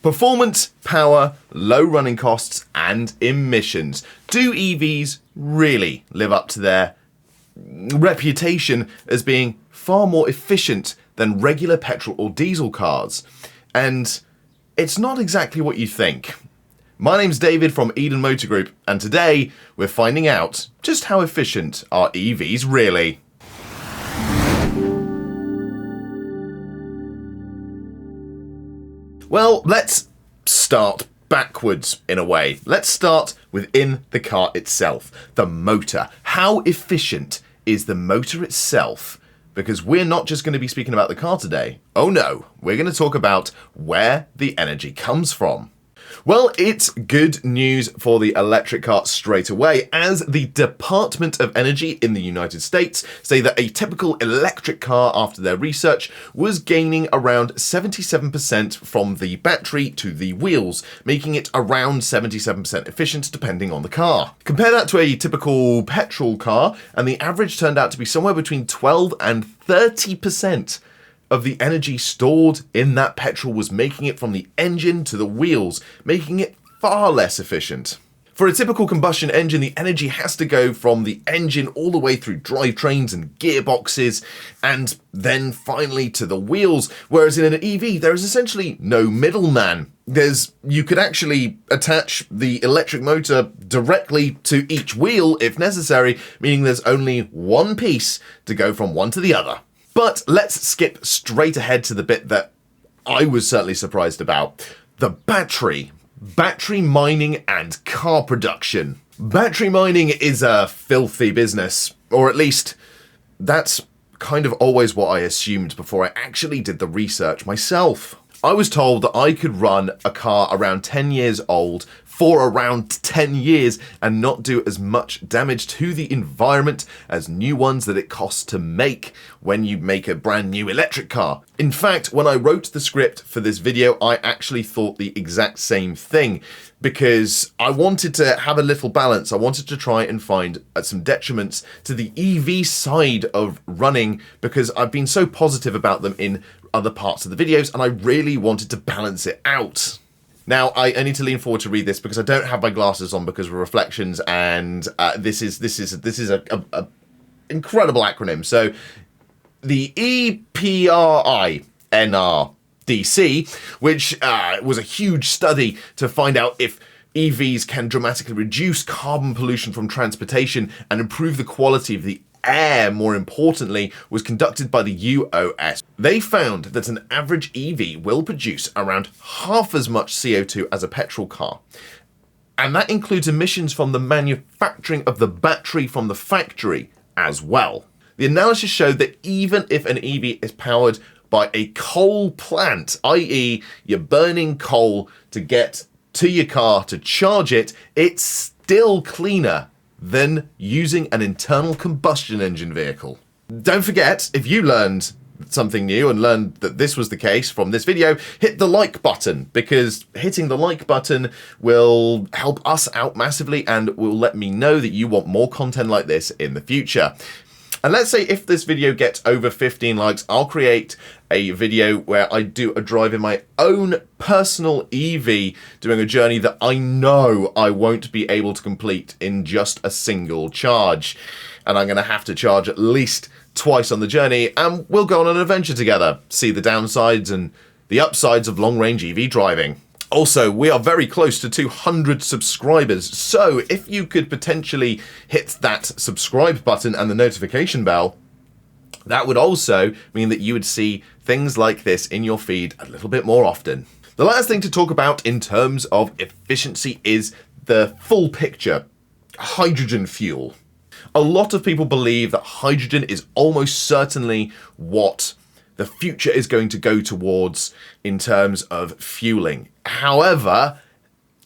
Performance, power, low running costs, and emissions. Do EVs really live up to their reputation as being far more efficient than regular petrol or diesel cars? And it's not exactly what you think. My name's David from Eden Motor Group, and today we're finding out just how efficient are EVs really. Well, let's start backwards in a way. Let's start within the car itself, the motor. How efficient is the motor itself? Because we're not just going to be speaking about the car today. Oh no, we're going to talk about where the energy comes from. Well, it's good news for the electric car straight away, as the Department of Energy in the United States say that a typical electric car, after their research, was gaining around 77% from the battery to the wheels, making it around 77% efficient depending on the car. Compare that to a typical petrol car, and the average turned out to be somewhere between 12 and 30% of the energy stored in that petrol was making it from the engine to the wheels, making it far less efficient. For a typical combustion engine, the energy has to go from the engine all the way through drivetrains and gearboxes, and then finally to the wheels, whereas in an EV, there is essentially no middleman. You could actually attach the electric motor directly to each wheel if necessary, meaning there's only one piece to go from one to the other. But let's skip straight ahead to the bit that I was certainly surprised about. The battery. Battery mining and car production. Battery mining is a filthy business, or at least that's kind of always what I assumed before I actually did the research myself. I was told that I could run a car around 10 years old for around 10 years and not do as much damage to the environment as new ones that it costs to make when you make a brand new electric car. In fact, when I wrote the script for this video, I actually thought the exact same thing, because I wanted to have a little balance. I wanted to try and find some detriments to the EV side of running, because I've been so positive about them in other parts of the videos, and I really wanted to balance it out. Now, I need to lean forward to read this because I don't have my glasses on because of reflections, and this is a incredible acronym. So, the EPRI-NRDC, which was a huge study to find out if EVs can dramatically reduce carbon pollution from transportation and improve the quality of the air, more importantly, was conducted by the US. They found that an average EV will produce around half as much CO2 as a petrol car. And that includes emissions from the manufacturing of the battery from the factory as well. The analysis showed that even if an EV is powered by a coal plant, i.e. you're burning coal to get to your car to charge it, it's still cleaner than using an internal combustion engine vehicle. Don't forget, if you learned something new and learned that this was the case from this video, hit the like button, because hitting the like button will help us out massively and will let me know that you want more content like this in the future. And let's say if this video gets over 15 likes, I'll create a video where I do a drive in my own personal EV, doing a journey that I know I won't be able to complete in just a single charge. And I'm going to have to charge at least twice on the journey, and we'll go on an adventure together, see the downsides and the upsides of long-range EV driving. Also, we are very close to 200 subscribers, so if you could potentially hit that subscribe button and the notification bell, that would also mean that you would see things like this in your feed a little bit more often. The last thing to talk about in terms of efficiency is the full picture: hydrogen fuel. A lot of people believe that hydrogen is almost certainly what the future is going to go towards in terms of fueling. However,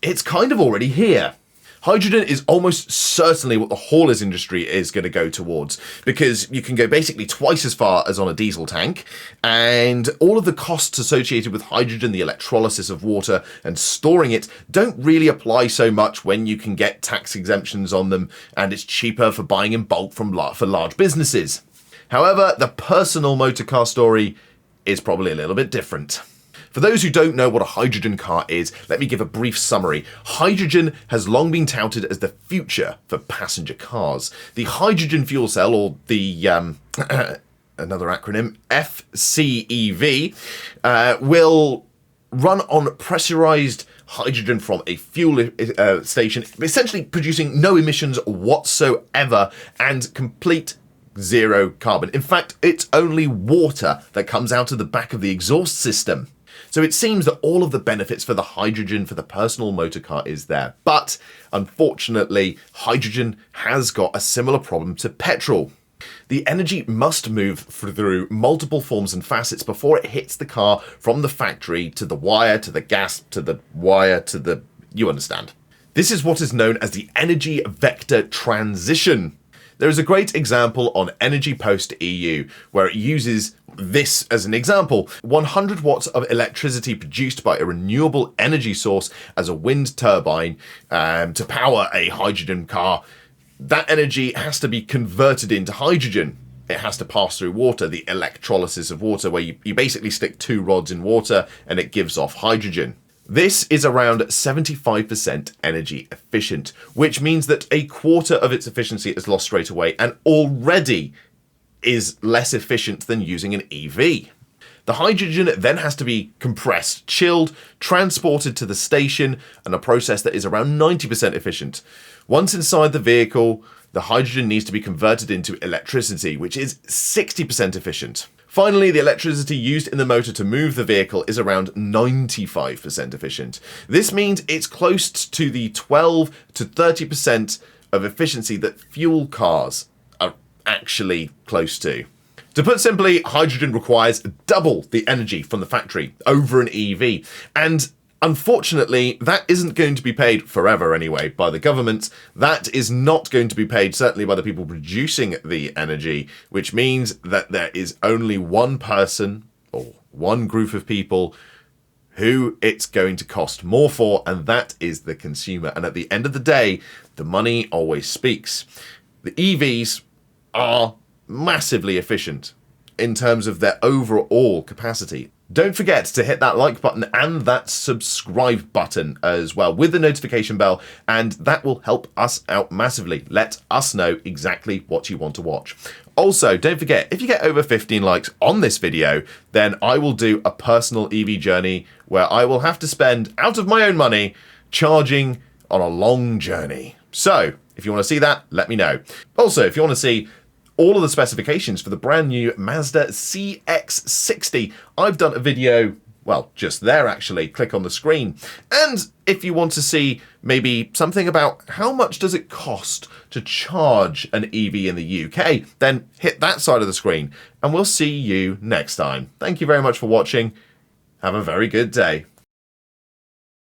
it's kind of already here. Hydrogen is almost certainly what the haulers industry is going to go towards, because you can go basically twice as far as on a diesel tank, and all of the costs associated with hydrogen, the electrolysis of water and storing it, don't really apply so much when you can get tax exemptions on them, and it's cheaper for buying in bulk for large businesses. However, the personal motor car story is probably a little bit different. For For those who don't know what a hydrogen car is, let me give a brief summary. Hydrogen has long been touted as the future for passenger cars. The hydrogen fuel cell, or the another acronym, FCEV, will run on pressurized hydrogen from a fuel station, essentially producing no emissions whatsoever and complete zero carbon. In fact, it's only water that comes out of the back of the exhaust system. So it seems that all of the benefits for the hydrogen for the personal motor car is there. But unfortunately, hydrogen has got a similar problem to petrol. The energy must move through multiple forms and facets before it hits the car, from the factory to the wire to the gas to the wire to the... you understand. This is what is known as the energy vector transition. There is a great example on Energy Post EU where it uses this as an example. 100 watts of electricity produced by a renewable energy source as a wind turbine to power a hydrogen car. That energy has to be converted into hydrogen. It has to pass through water, the electrolysis of water, where you basically stick two rods in water and it gives off hydrogen. This is around 75% energy efficient, which means that a quarter of its efficiency is lost straight away and already is less efficient than using an EV. The hydrogen then has to be compressed, chilled, transported to the station, and a process that is around 90% efficient. Once inside the vehicle, the hydrogen needs to be converted into electricity, which is 60% efficient. Finally, the electricity used in the motor to move the vehicle is around 95% efficient. This means it's close to the 12 to 30% of efficiency that fuel cars are actually close to. To put simply, hydrogen requires double the energy from the factory over an EV, and unfortunately, that isn't going to be paid forever anyway by the government. That is not going to be paid, certainly by the people producing the energy, which means that there is only one person or one group of people who it's going to cost more for, and that is the consumer. And at the end of the day, the money always speaks. The EVs are massively efficient in terms of their overall capacity. Don't forget to hit that like button and that subscribe button as well with the notification bell, and that will help us out massively. Let us know exactly what you want to watch. Also, don't forget, if you get over 15 likes on this video, then I will do a personal EV journey where I will have to spend out of my own money charging on a long journey. So, if you want to see that, let me know. Also, if you want to see all of the specifications for the brand new Mazda CX-60, I've done a video, well, just there actually, click on the screen. And if you want to see maybe something about how much does it cost to charge an EV in the UK, then hit that side of the screen and we'll see you next time. Thank you very much for watching. Have a very good day.